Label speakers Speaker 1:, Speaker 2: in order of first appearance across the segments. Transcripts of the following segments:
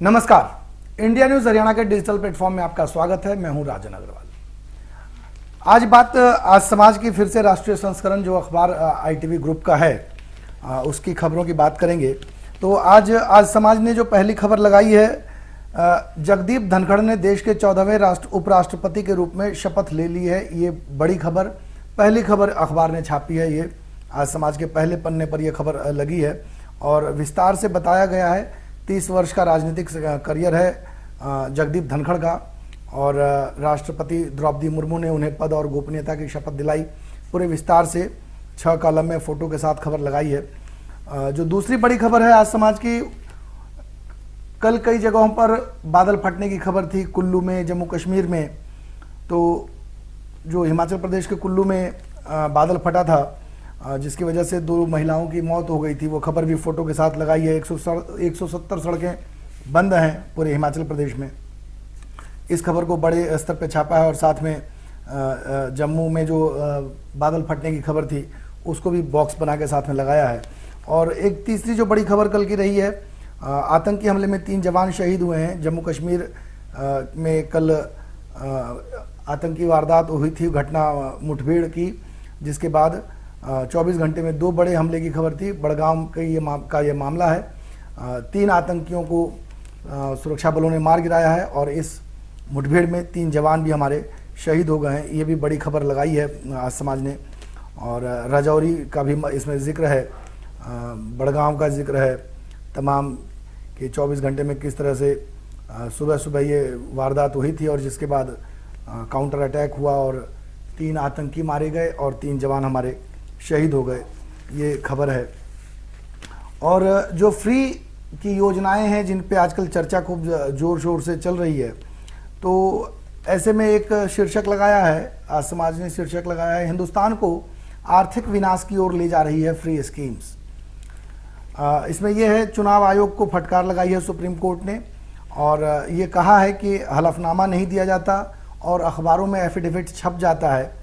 Speaker 1: नमस्कार, India news Haryana के digital platform में आपका स्वागत है। मैं हूं राजन अग्रवाल। आज समाज की फिर से राष्ट्रीय संस्करण जो अखबार आईटीवी ग्रुप का है उसकी खबरों की बात करेंगे। तो आज समाज ने जो पहली खबर लगाई है, जगदीप धनखड़ ने देश के 14वें उपराष्ट्रपति के रूप में शपथ ले ली है। ये बड़ी खबर, पहली खबर अखबार ने छापी है। ये आज समाज के पहले पन्ने पर यह खबर लगी है और विस्तार से बताया गया है। 30 वर्ष का राजनीतिक करियर है जगदीप धनखड़ का और राष्ट्रपति द्रौपदी मुर्मू ने उन्हें पद और गोपनीयता की शपथ दिलाई। पूरे विस्तार से 6 कॉलम में फोटो के साथ खबर लगाई है। जो दूसरी बड़ी खबर है आज समाज की, कल कई जगहों पर बादल फटने की खबर थी। कुल्लू में, जम्मू कश्मीर में, तो जो हिमाचल प्रदेश के कुल्लू में बादल फटा था जिसकी वजह से 2 महिलाओं की मौत हो गई थी, वो खबर भी फोटो के साथ लगाई है। 170 सड़कें बंद हैं पूरे हिमाचल प्रदेश में। इस खबर को बड़े स्तर पर छापा है और साथ में जम्मू में जो बादल फटने की खबर थी उसको भी बॉक्स बना के साथ में लगाया है। और एक तीसरी जो बड़ी खबर कल की रही है, आतंकी हमले में 3 जवान शहीद हुए हैं। जम्मू कश्मीर में कल आतंकी वारदात हुई थी, घटना मुठभेड़ की, जिसके बाद 24 घंटे में 2 बड़े हमले की खबर थी। बड़गांव का ये मामला है। 3 आतंकियों को सुरक्षा बलों ने मार गिराया है और इस मुठभेड़ में 3 जवान भी हमारे शहीद हो गए हैं। ये भी बड़ी खबर लगाई है आज समाज ने। और राजौरी का भी इसमें जिक्र है, बड़गांव का जिक्र है तमाम कि 24 घंटे में किस तरह से सुबह सुबह ये वारदात हुई थी और जिसके बाद काउंटर अटैक हुआ और 3 आतंकी मारे गए और 3 जवान हमारे शहीद हो गए। ये खबर है। और जो फ्री की योजनाएं हैं जिन पे आजकल चर्चा खूब जोर शोर से चल रही है, तो ऐसे में एक शीर्षक लगाया है आज समाज ने, शीर्षक लगाया है, हिंदुस्तान को आर्थिक विनाश की ओर ले जा रही है फ्री स्कीम्स। इसमें यह है, चुनाव आयोग को फटकार लगाई है सुप्रीम कोर्ट ने और ये कहा है कि हलफनामा नहीं दिया जाता और अखबारों में एफिडेविट छप जाता है।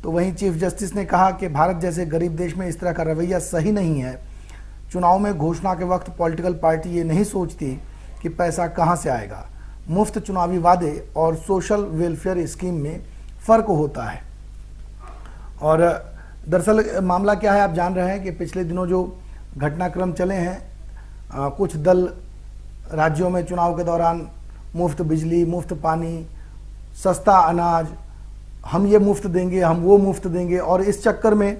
Speaker 1: तो वहीं चीफ जस्टिस ने कहा कि भारत जैसे गरीब देश में इस तरह का रवैया सही नहीं है। चुनाव में घोषणा के वक्त पॉलिटिकल पार्टी ये नहीं सोचती कि पैसा कहां से आएगा। मुफ्त चुनावी वादे और सोशल वेलफेयर स्कीम में फ़र्क होता है। और दरअसल मामला क्या है, आप जान रहे हैं कि पिछले दिनों जो घटनाक्रम चले हैं, कुछ दल राज्यों में चुनाव के दौरान मुफ्त बिजली, मुफ्त पानी, सस्ता अनाज, हम ये मुफ्त देंगे, हम वो मुफ्त देंगे, और इस चक्कर में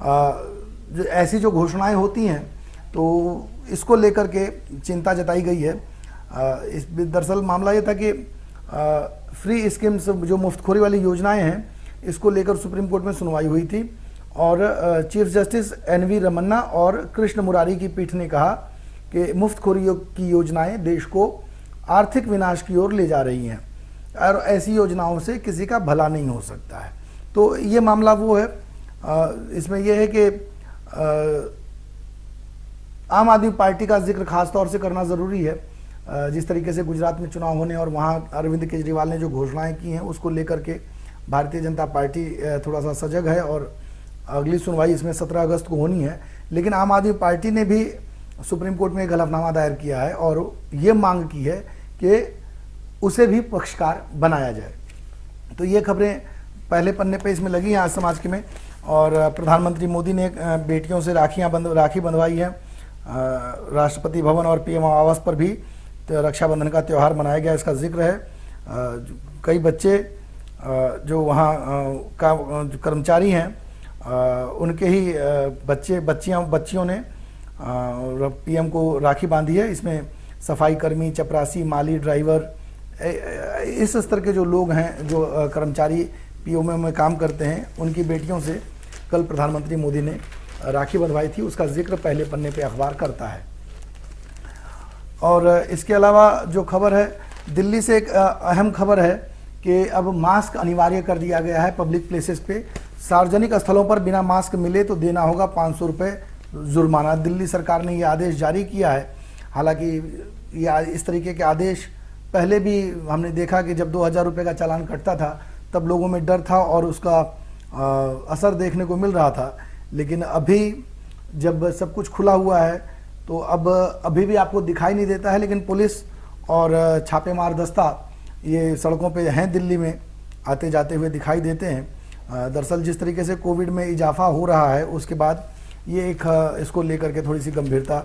Speaker 1: जो ऐसी जो घोषणाएं होती हैं तो इसको लेकर के चिंता जताई गई है। इस दरअसल मामला ये था कि फ्री स्कीम्स जो मुफ्तखोरी वाली योजनाएं हैं, इसको लेकर सुप्रीम कोर्ट में सुनवाई हुई थी और चीफ जस्टिस NV रमन्ना और कृष्ण मुरारी की पीठ ने कहा कि मुफ्तखोरी की योजनाएं देश को आर्थिक विनाश की ओर ले जा रही हैं और ऐसी योजनाओं से किसी का भला नहीं हो सकता है। तो ये मामला वो है, इसमें यह है कि आम आदमी पार्टी का जिक्र खास तौर से करना ज़रूरी है। जिस तरीके से गुजरात में चुनाव होने और वहाँ अरविंद केजरीवाल ने जो घोषणाएं की हैं उसको लेकर के भारतीय जनता पार्टी थोड़ा सा सजग है और अगली सुनवाई इसमें 17 अगस्त को होनी है। लेकिन आम आदमी पार्टी ने भी सुप्रीम कोर्ट में एक हलफनामा दायर किया है और ये मांग की है कि उसे भी पक्षकार बनाया जाए। तो ये खबरें पहले पन्ने पे इसमें लगी हैं आज समाज के में। और प्रधानमंत्री मोदी ने बेटियों से राखी बंधवाई है। राष्ट्रपति भवन और PM आवास पर भी रक्षाबंधन का त्यौहार मनाया गया, इसका जिक्र है। कई बच्चे जो वहाँ का जो कर्मचारी हैं उनके ही बच्चियों ने PM को राखी बांधी है। इसमें सफाई कर्मी, चपरासी, माली, ड्राइवर, इस स्तर के जो लोग हैं, जो कर्मचारी POM में काम करते हैं, उनकी बेटियों से कल प्रधानमंत्री मोदी ने राखी बंधवाई थी। उसका जिक्र पहले पन्ने पे अखबार करता है। और इसके अलावा जो खबर है, दिल्ली से एक अहम खबर है कि अब मास्क अनिवार्य कर दिया गया है पब्लिक प्लेसेस पे। सार्वजनिक स्थलों पर बिना मास्क मिले तो देना होगा 500 रुपये जुर्माना। दिल्ली सरकार ने ये आदेश जारी किया है। हालांकि ये इस तरीके के आदेश पहले भी हमने देखा कि जब 2000 रुपये का चालान कटता था तब लोगों में डर था और उसका असर देखने को मिल रहा था। लेकिन अभी जब सब कुछ खुला हुआ है तो अब अभी भी आपको दिखाई नहीं देता है, लेकिन पुलिस और छापेमार दस्ता ये सड़कों पे हैं, दिल्ली में आते जाते हुए दिखाई देते हैं। दरअसल जिस तरीके से कोविड में इजाफा हो रहा है उसके बाद ये एक इसको लेकर के थोड़ी सी गंभीरता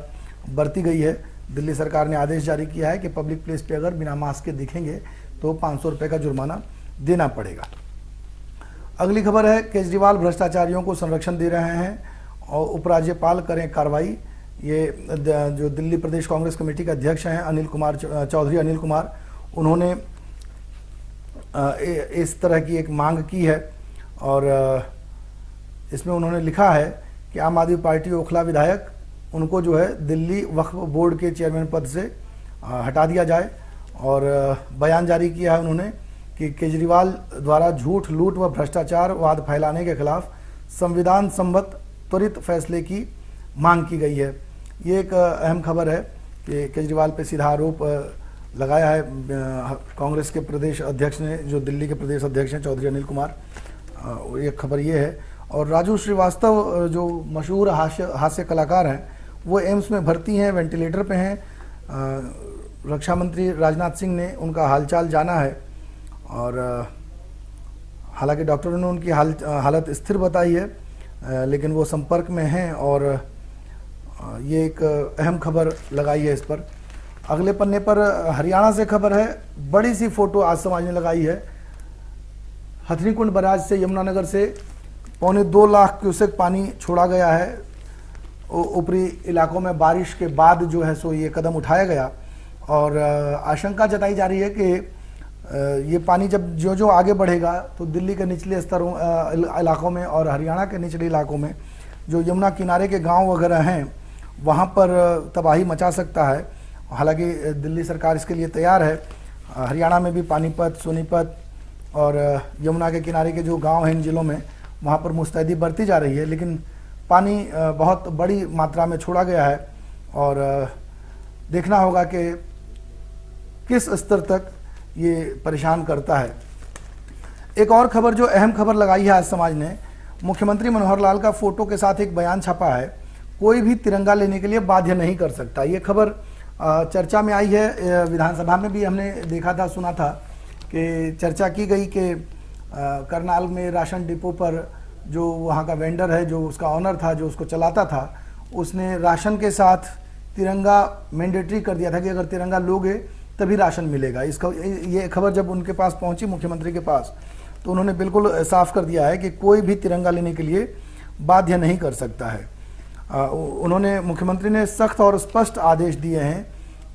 Speaker 1: बरती गई है। दिल्ली सरकार ने आदेश जारी किया है कि पब्लिक प्लेस पे अगर बिना मास्क के दिखेंगे तो 500 रुपये का जुर्माना देना पड़ेगा। अगली खबर है, केजरीवाल भ्रष्टाचारियों को संरक्षण दे रहे हैं और उपराज्यपाल करें कार्रवाई। ये जो दिल्ली प्रदेश कांग्रेस कमेटी के अध्यक्ष हैं चौधरी अनिल कुमार, उन्होंने इस तरह की एक मांग की है और इसमें उन्होंने लिखा है कि आम आदमी पार्टी ओखला विधायक उनको जो है दिल्ली वक्फ बोर्ड के चेयरमैन पद से हटा दिया जाए। और बयान जारी किया है उन्होंने कि केजरीवाल द्वारा झूठ, लूट व भ्रष्टाचार वाद फैलाने के खिलाफ संविधान सम्मत त्वरित फैसले की मांग की गई है। ये एक अहम खबर है कि केजरीवाल पे सीधा आरोप लगाया है कांग्रेस के प्रदेश अध्यक्ष ने, जो दिल्ली के प्रदेश अध्यक्ष हैं चौधरी अनिल कुमार। एक खबर ये है। और राजू श्रीवास्तव जो मशहूर हास्य कलाकार हैं वो एम्स में भर्ती हैं, वेंटिलेटर पे हैं। रक्षा मंत्री राजनाथ सिंह ने उनका हालचाल जाना है और हालांकि डॉक्टरों ने उनकी हालत स्थिर बताई है, लेकिन वो संपर्क में हैं और ये एक अहम खबर लगाई है इस पर। अगले पन्ने पर हरियाणा से खबर है, बड़ी सी फोटो आज समाज ने लगाई है। हथनीकुंड बैराज से यमुनानगर से 2.25 लाख क्यूसेक पानी छोड़ा गया है। ऊपरी इलाकों में बारिश के बाद जो है सो ये कदम उठाया गया और आशंका जताई जा रही है कि ये पानी जब जो आगे बढ़ेगा तो दिल्ली के निचले स्तरों इलाकों में और हरियाणा के निचले इलाकों में जो यमुना किनारे के गांव वगैरह हैं वहाँ पर तबाही मचा सकता है। हालांकि दिल्ली सरकार इसके लिए तैयार है। हरियाणा में भी पानीपत, सोनीपत और यमुना के किनारे के जो गांव हैं इन जिलों में, वहाँ पर मुस्तैदी बरती जा रही है, लेकिन पानी बहुत बड़ी मात्रा में छोड़ा गया है और देखना होगा कि किस स्तर तक ये परेशान करता है। एक और खबर जो अहम खबर लगाई है आज समाज ने, मुख्यमंत्री मनोहर लाल का फोटो के साथ एक बयान छपा है, कोई भी तिरंगा लेने के लिए बाध्य नहीं कर सकता। ये खबर चर्चा में आई है। विधानसभा में भी हमने देखा था, सुना था कि चर्चा की गई कि करनाल में राशन डिपो पर जो वहाँ का वेंडर है, जो उसका ऑनर था, जो उसको चलाता था, उसने राशन के साथ तिरंगा मैंडेटरी कर दिया था कि अगर तिरंगा लोगे तभी राशन मिलेगा। ये खबर जब उनके पास पहुंची, मुख्यमंत्री के पास, तो उन्होंने बिल्कुल साफ कर दिया है कि कोई भी तिरंगा लेने के लिए बाध्य नहीं कर सकता है। उन्होंने, मुख्यमंत्री ने सख्त और स्पष्ट आदेश दिए हैं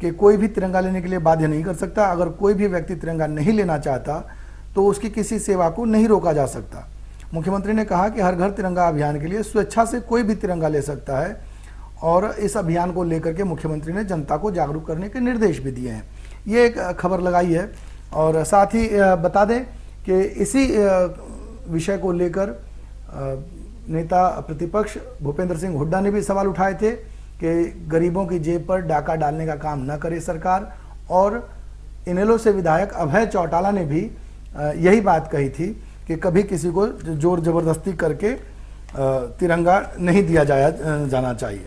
Speaker 1: कि कोई भी तिरंगा लेने के लिए बाध्य नहीं कर सकता। अगर कोई भी व्यक्ति तिरंगा नहीं लेना चाहता तो उसकी किसी सेवा को नहीं रोका जा सकता। मुख्यमंत्री ने कहा कि हर घर तिरंगा अभियान के लिए स्वेच्छा से कोई भी तिरंगा ले सकता है और इस अभियान को लेकर के मुख्यमंत्री ने जनता को जागरूक करने के निर्देश भी दिए हैं। ये एक खबर लगाई है। और साथ ही बता दें कि इसी विषय को लेकर नेता प्रतिपक्ष भूपेंद्र सिंह हुड्डा ने भी सवाल उठाए थे कि गरीबों की जेब पर डाका डालने का काम न करे सरकार। और इनेलो से विधायक अभय चौटाला ने भी यही बात कही थी कि कभी किसी को जोर जबरदस्ती करके तिरंगा नहीं दिया जाना चाहिए।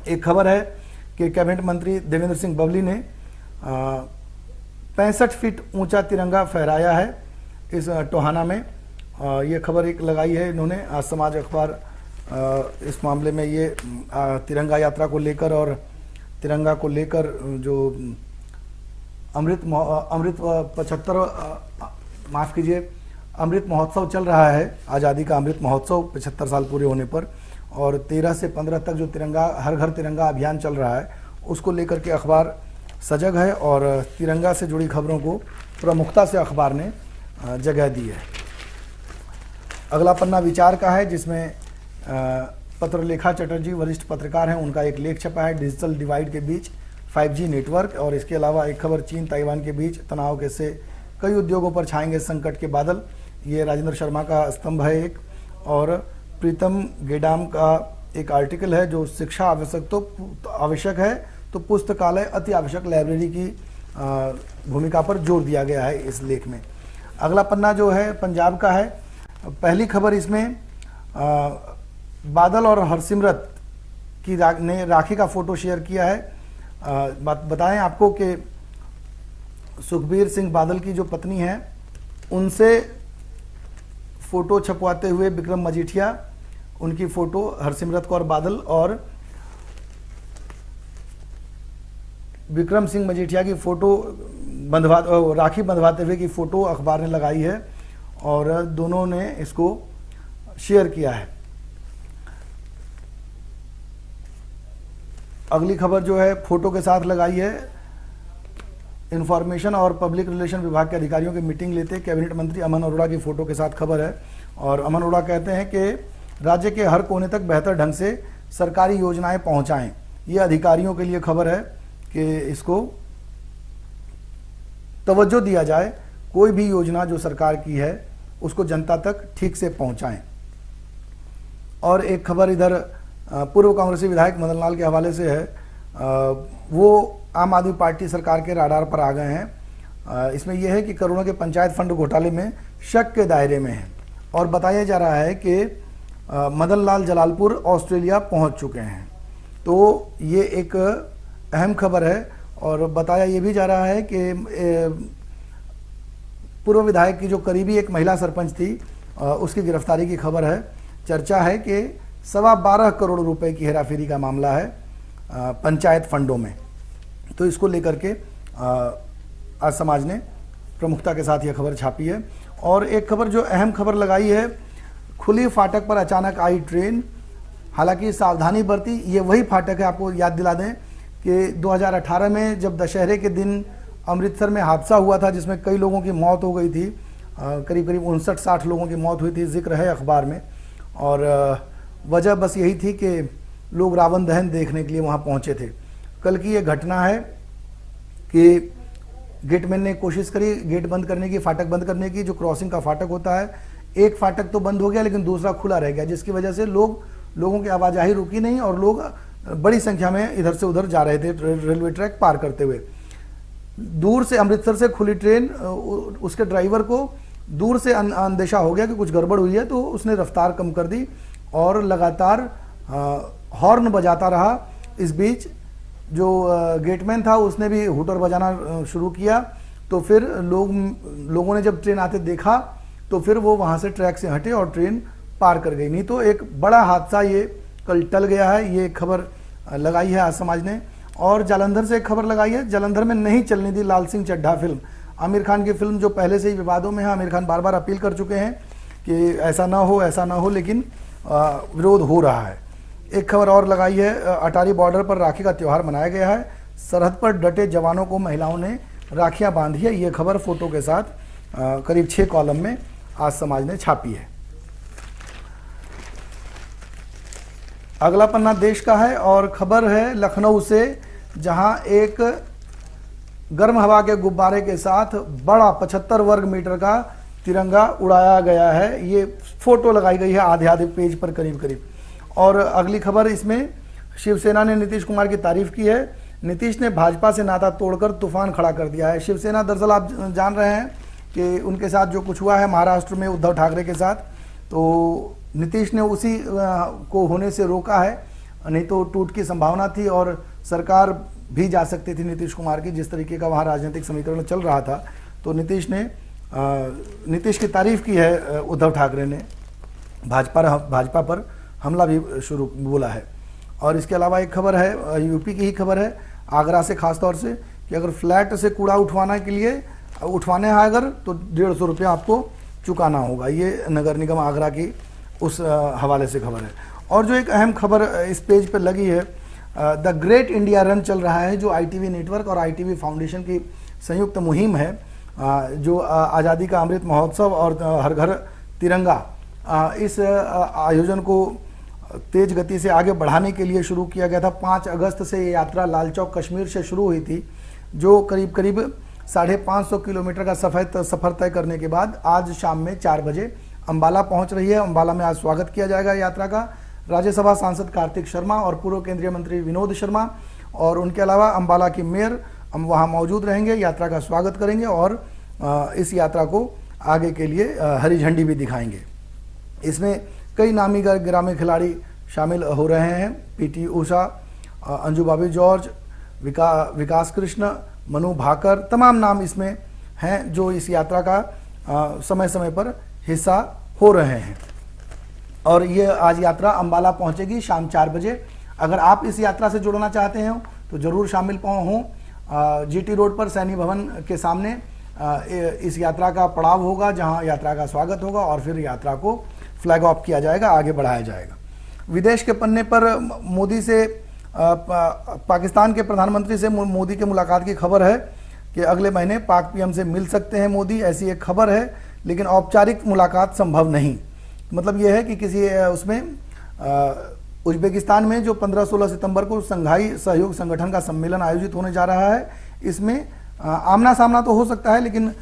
Speaker 1: एक खबर है कि कैबिनेट मंत्री देवेंद्र सिंह बबली ने 65 फीट ऊंचा तिरंगा फहराया है इस टोहाना में। ये खबर एक लगाई है इन्होंने, आज समाज अखबार इस मामले में ये तिरंगा यात्रा को लेकर और तिरंगा को लेकर जो अमृत 75 माफ़ कीजिए, अमृत महोत्सव चल रहा है, आज़ादी का अमृत महोत्सव 75 साल पूरे होने पर, और 13 से 15 तक जो तिरंगा हर घर तिरंगा अभियान चल रहा है उसको लेकर के अखबार सजग है और तिरंगा से जुड़ी खबरों को प्रमुखता से अखबार ने जगह दी है। अगला पन्ना विचार का है, जिसमें पत्रलेखा चटर्जी वरिष्ठ पत्रकार हैं, उनका एक लेख छपा है, डिजिटल डिवाइड के बीच 5G नेटवर्क। और इसके अलावा एक खबर, चीन ताइवान के बीच तनाव के से कई उद्योगों पर छाएंगे संकट के बादल। ये राजेंद्र शर्मा का स्तंभ है एक। और प्रीतम गेडाम का एक आर्टिकल है, जो शिक्षा आवश्यक है तो पुस्तकालय अति आवश्यक लाइब्रेरी की भूमिका पर जोर दिया गया है इस लेख में। अगला पन्ना जो है पंजाब का है। पहली खबर इसमें बादल और हरसिमरत ने राखी का फोटो शेयर किया है। बताएं आपको कि सुखबीर सिंह बादल की जो पत्नी है उनसे फोटो छपवाते हुए विक्रम मजीठिया, उनकी फोटो हरसिमरत कौर बादल और विक्रम सिंह मजीठिया की फोटो राखी बंधवाते हुए की फोटो अखबार ने लगाई है और दोनों ने इसको शेयर किया है। अगली खबर जो है फोटो के साथ लगाई है, इंफॉर्मेशन और पब्लिक रिलेशन विभाग के अधिकारियों की मीटिंग लेते कैबिनेट मंत्री अमन अरोड़ा की फोटो के साथ खबर है और अमन अरोड़ा कहते हैं कि राज्य के हर कोने तक बेहतर ढंग से सरकारी योजनाएं पहुंचाएं। ये अधिकारियों के लिए खबर है कि इसको तवज्जो दिया जाए, कोई भी योजना जो सरकार की है उसको जनता तक ठीक से पहुंचाएं। और एक खबर इधर पूर्व कांग्रेसी विधायक मदन लाल के हवाले से है, वो आम आदमी पार्टी सरकार के राडार पर आ गए हैं। इसमें यह है कि करोड़ों के पंचायत फंड घोटाले में शक के दायरे में है और बताया जा रहा है कि मदन लाल जलालपुर ऑस्ट्रेलिया पहुंच चुके हैं। तो ये एक अहम खबर है और बताया ये भी जा रहा है कि पूर्व विधायक की जो करीबी एक महिला सरपंच थी उसकी गिरफ्तारी की खबर है। चर्चा है कि 12.25 करोड़ रुपए की हेराफेरी का मामला है पंचायत फंडों में। तो इसको लेकर के आज समाज ने प्रमुखता के साथ यह खबर छापी है। और एक खबर जो अहम खबर लगाई है, खुली फाटक पर अचानक आई ट्रेन, हालांकि सावधानी बरती। ये वही फाटक है, आपको याद दिला दें कि 2018 में जब दशहरे के दिन अमृतसर में हादसा हुआ था जिसमें कई लोगों की मौत हो गई थी, करीब करीब 59-60 लोगों की मौत हुई थी, जिक्र है अखबार में। और वजह बस यही थी कि लोग रावण दहन देखने के लिए वहाँ पहुँचे थे। कल की ये घटना है कि गेटमैन ने कोशिश करी गेट बंद करने की, फाटक बंद करने की। जो क्रॉसिंग का फाटक होता है, एक फाटक तो बंद हो गया लेकिन दूसरा खुला रह गया, जिसकी वजह से लोगों की आवाजाही रुकी नहीं और लोग बड़ी संख्या में इधर से उधर जा रहे थे रेलवे ट्रैक पार करते हुए। दूर से अमृतसर से खुली ट्रेन, उसके ड्राइवर को दूर से अंदेशा हो गया कि कुछ गड़बड़ हुई है, तो उसने रफ्तार कम कर दी और लगातार हॉर्न बजाता रहा। इस बीच जो गेटमैन था उसने भी हूटर बजाना शुरू किया। तो फिर लोगों ने जब ट्रेन आते देखा तो फिर वो वहाँ से ट्रैक से हटे और ट्रेन पार कर गई। नहीं तो एक बड़ा हादसा ये कल टल गया है। ये खबर लगाई है आज समाज ने। और जालंधर से एक खबर लगाई है, जालंधर में नहीं चलने दी लाल सिंह चड्ढा फिल्म। आमिर खान की फिल्म जो पहले से ही विवादों में है, आमिर खान बार बार अपील कर चुके हैं कि ऐसा ना हो, लेकिन विरोध हो रहा है। एक खबर और लगाई है, अटारी बॉर्डर पर राखी का त्यौहार मनाया गया है, सरहद पर डटे जवानों को महिलाओं ने राखियां बांधी है। ये खबर फोटो के साथ करीब 6 कॉलम में आज समाज ने छापी है। अगला पन्ना देश का है और खबर है लखनऊ से, जहां एक गर्म हवा के गुब्बारे के साथ बड़ा 75 वर्ग मीटर का तिरंगा उड़ाया गया है। ये फोटो लगाई गई है आधे पेज पर करीब करीब। और अगली खबर, इसमें शिवसेना ने नीतीश कुमार की तारीफ की है। नीतीश ने भाजपा से नाता तोड़कर तूफान खड़ा कर दिया है। शिवसेना, दरअसल आप जान रहे हैं कि उनके साथ जो कुछ हुआ है महाराष्ट्र में उद्धव ठाकरे के साथ, तो नीतीश ने उसी को होने से रोका है, नहीं तो टूट की संभावना थी और सरकार भी जा सकती थी नीतीश कुमार की, जिस तरीके का वहाँ राजनीतिक समीकरण चल रहा था। तो नीतीश की तारीफ की है उद्धव ठाकरे ने, भाजपा पर हमला भी शुरू बोला है। और इसके अलावा एक खबर है, यूपी की ही खबर है, आगरा से खास तौर से, कि अगर फ्लैट से कूड़ा उठवाने है अगर तो 150 रुपया आपको चुकाना होगा। ये नगर निगम आगरा की उस हवाले से खबर है। और जो एक अहम खबर इस पेज पर लगी है, द ग्रेट इंडिया रन चल रहा है, जो ITV नेटवर्क और ITV फाउंडेशन की संयुक्त मुहिम है, जो आज़ादी का अमृत महोत्सव और हर घर तिरंगा, इस आयोजन को तेज गति से आगे बढ़ाने के लिए शुरू किया गया था। 5 अगस्त से ये यात्रा लाल चौक कश्मीर से शुरू हुई थी, जो करीब 550 किलोमीटर का सफ़र तय करने के बाद आज शाम में 4 बजे अंबाला पहुंच रही है। अंबाला में आज स्वागत किया जाएगा यात्रा का। राज्यसभा सांसद कार्तिक शर्मा और पूर्व केंद्रीय मंत्री विनोद शर्मा और उनके अलावा अंबाला की मेयर वहां मौजूद रहेंगे, यात्रा का स्वागत करेंगे और इस यात्रा को आगे के लिए हरी झंडी भी दिखाएंगे। इसमें कई नामी ग्रामीण खिलाड़ी शामिल हो रहे हैं, PT ऊषा, अंजू बॉबी जॉर्ज, विकास कृष्ण, मनु भाकर, तमाम नाम इसमें हैं जो इस यात्रा का समय समय पर हिस्सा हो रहे हैं। और ये आज यात्रा अंबाला पहुंचेगी शाम 4 बजे। अगर आप इस यात्रा से जुड़ना चाहते हैं तो ज़रूर शामिल हों। जीटी रोड पर सैनी भवन के सामने इस यात्रा का पड़ाव होगा, जहां यात्रा का स्वागत होगा और फिर यात्रा को फ्लैग ऑफ किया जाएगा, आगे बढ़ाया जाएगा। विदेश के पन्ने पर मोदी से पाकिस्तान के प्रधानमंत्री से मोदी की मुलाकात की खबर है कि अगले महीने पाक पीएम से मिल सकते हैं मोदी, ऐसी एक खबर है, लेकिन औपचारिक मुलाकात संभव नहीं। मतलब यह है कि किसी उसमें उज्बेकिस्तान में जो 15-16 सितंबर को संघाई सहयोग संगठन का सम्मेलन आयोजित होने जा रहा है, इसमें आमना सामना तो हो सकता है लेकिन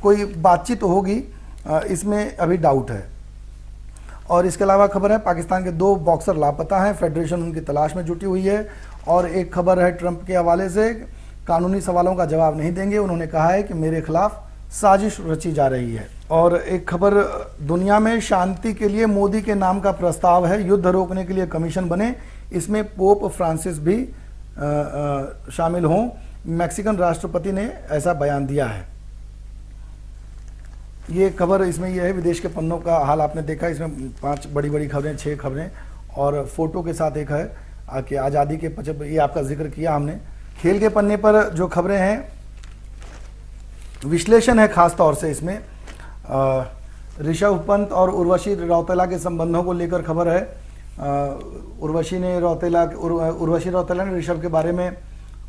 Speaker 1: कोई बातचीत तो होगी, इसमें अभी डाउट है। और इसके अलावा खबर है पाकिस्तान के 2 बॉक्सर लापता हैं, फेडरेशन उनकी तलाश में जुटी हुई है। और एक खबर है ट्रंप के हवाले से, कानूनी सवालों का जवाब नहीं देंगे, उन्होंने कहा है कि मेरे खिलाफ साजिश रची जा रही है। और एक खबर, दुनिया में शांति के लिए मोदी के नाम का प्रस्ताव है, युद्ध रोकने के लिए कमीशन बने, इसमें पोप फ्रांसिस भी शामिल हों, मैक्सिकन राष्ट्रपति ने ऐसा बयान दिया है। ये खबर इसमें यह है, विदेश के पन्नों का हाल आपने देखा, इसमें 5 बड़ी बड़ी खबरें, 6 खबरें और फोटो के साथ एक है कि आज़ादी के 75, ये आपका जिक्र किया हमने। खेल के पन्ने पर जो खबरें हैं, विश्लेषण है खास तौर से इसमें ऋषभ पंत और उर्वशी रौतेला के संबंधों को लेकर खबर है। उर्वशी रौतेला ने ऋषभ के बारे में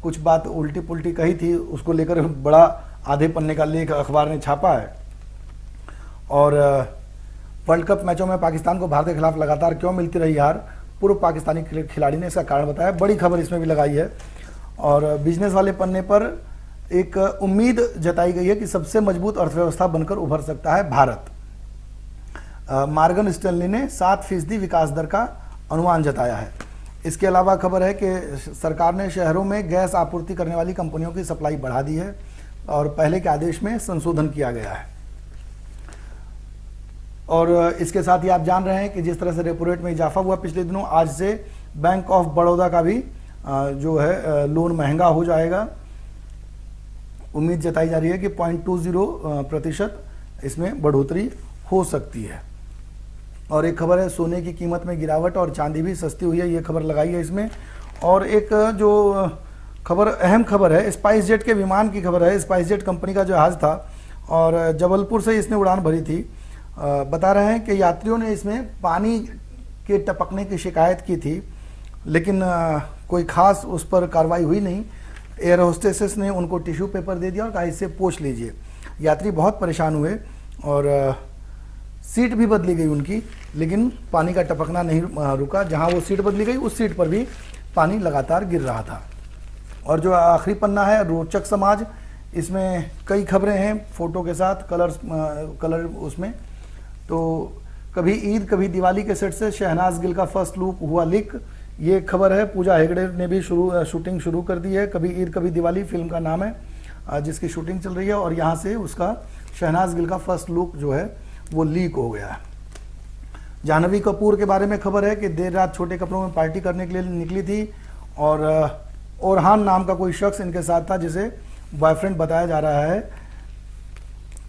Speaker 1: कुछ बात उल्टी पुल्टी कही थी, उसको लेकर बड़ा आधे पन्ने का लेख अखबार ने छापा है। और वर्ल्ड कप मैचों में पाकिस्तान को भारत के खिलाफ लगातार क्यों मिलती रही हार, पूर्व पाकिस्तानी खिलाड़ी ने इसका कारण बताया, बड़ी खबर इसमें भी लगाई है। और बिजनेस वाले पन्ने पर एक उम्मीद जताई गई है कि सबसे मजबूत अर्थव्यवस्था बनकर उभर सकता है भारत। मॉर्गन स्टैनली ने 7% विकास दर का अनुमान जताया है। इसके अलावा खबर है कि सरकार ने शहरों में गैस आपूर्ति करने वाली कंपनियों की सप्लाई बढ़ा दी है और पहले के आदेश में संशोधन किया गया है। और इसके साथ ही आप जान रहे हैं कि जिस तरह से रेपो रेट में इजाफा हुआ पिछले दिनों, आज से बैंक ऑफ बड़ौदा का भी जो है लोन महंगा हो जाएगा। उम्मीद जताई जा रही है कि 0.20% इसमें बढ़ोतरी हो सकती है। और एक खबर है, सोने की कीमत में गिरावट और चांदी भी सस्ती हुई है, ये खबर लगाई है इसमें। और एक जो खबर, अहम खबर है, स्पाइस जेट के विमान की खबर है। स्पाइस जेट कंपनी का जहाज़ था और जबलपुर से इसने उड़ान भरी थी। बता रहे हैं कि यात्रियों ने इसमें पानी के टपकने की शिकायत की थी, लेकिन कोई खास उस पर कार्रवाई हुई नहीं। एयर होस्टेसेस ने उनको टिश्यू पेपर दे दिया और कहा इससे पोंछ लीजिए। यात्री बहुत परेशान हुए और सीट भी बदली गई उनकी, लेकिन पानी का टपकना नहीं रुका। जहां वो सीट बदली गई उस सीट पर भी पानी लगातार गिर रहा था। और जो आखिरी पन्ना है, रोचक समाज, इसमें कई खबरें हैं फोटो के साथ, कलर उसमें। तो कभी ईद कभी दिवाली के सेट से शहनाज गिल का फर्स्ट लुक हुआ लीक, ये खबर है। पूजा हेगड़े ने भी शूटिंग शुरू कर दी है। कभी ईद कभी दिवाली फिल्म का नाम है जिसकी शूटिंग चल रही है और यहाँ से उसका शहनाज गिल का फर्स्ट लुक जो है वो लीक हो गया है। जाह्नवी कपूर के बारे में खबर है कि देर रात छोटे कपड़ों में पार्टी करने के लिए निकली थी और ओरहान नाम का कोई शख्स इनके साथ था जिसे बॉयफ्रेंड बताया जा रहा है।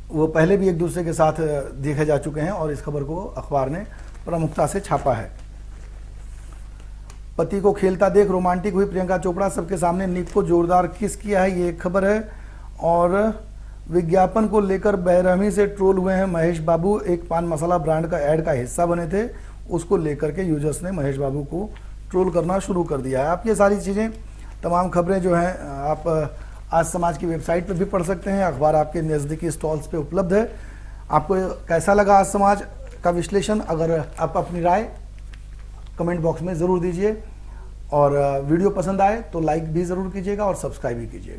Speaker 1: वो पहले भी एक दूसरे के साथ देखे जा चुके हैं और इस खबर को अखबार ने प्रमुखता से छापा है। पति को खेलता देख रोमांटिक हुई प्रियंका चोपड़ा, सबके सामने निक को जोरदार किस किया है, ये खबर है। और विज्ञापन को लेकर बेरहमी से ट्रोल हुए हैं महेश बाबू। एक पान मसाला ब्रांड का ऐड का हिस्सा बने थे, उसको लेकर के यूजर्स ने महेश बाबू को ट्रोल करना शुरू कर दिया है। आप ये सारी चीज़ें, तमाम खबरें जो हैं आप आज समाज की वेबसाइट पर भी पढ़ सकते हैं। अखबार आपके नज़दीकी स्टॉल्स पे उपलब्ध है। आपको कैसा लगा आज समाज का विश्लेषण? अगर आप अपनी राय कमेंट बॉक्स में ज़रूर दीजिए और वीडियो पसंद आए तो लाइक भी ज़रूर कीजिएगा और सब्सक्राइब भी कीजिएगा।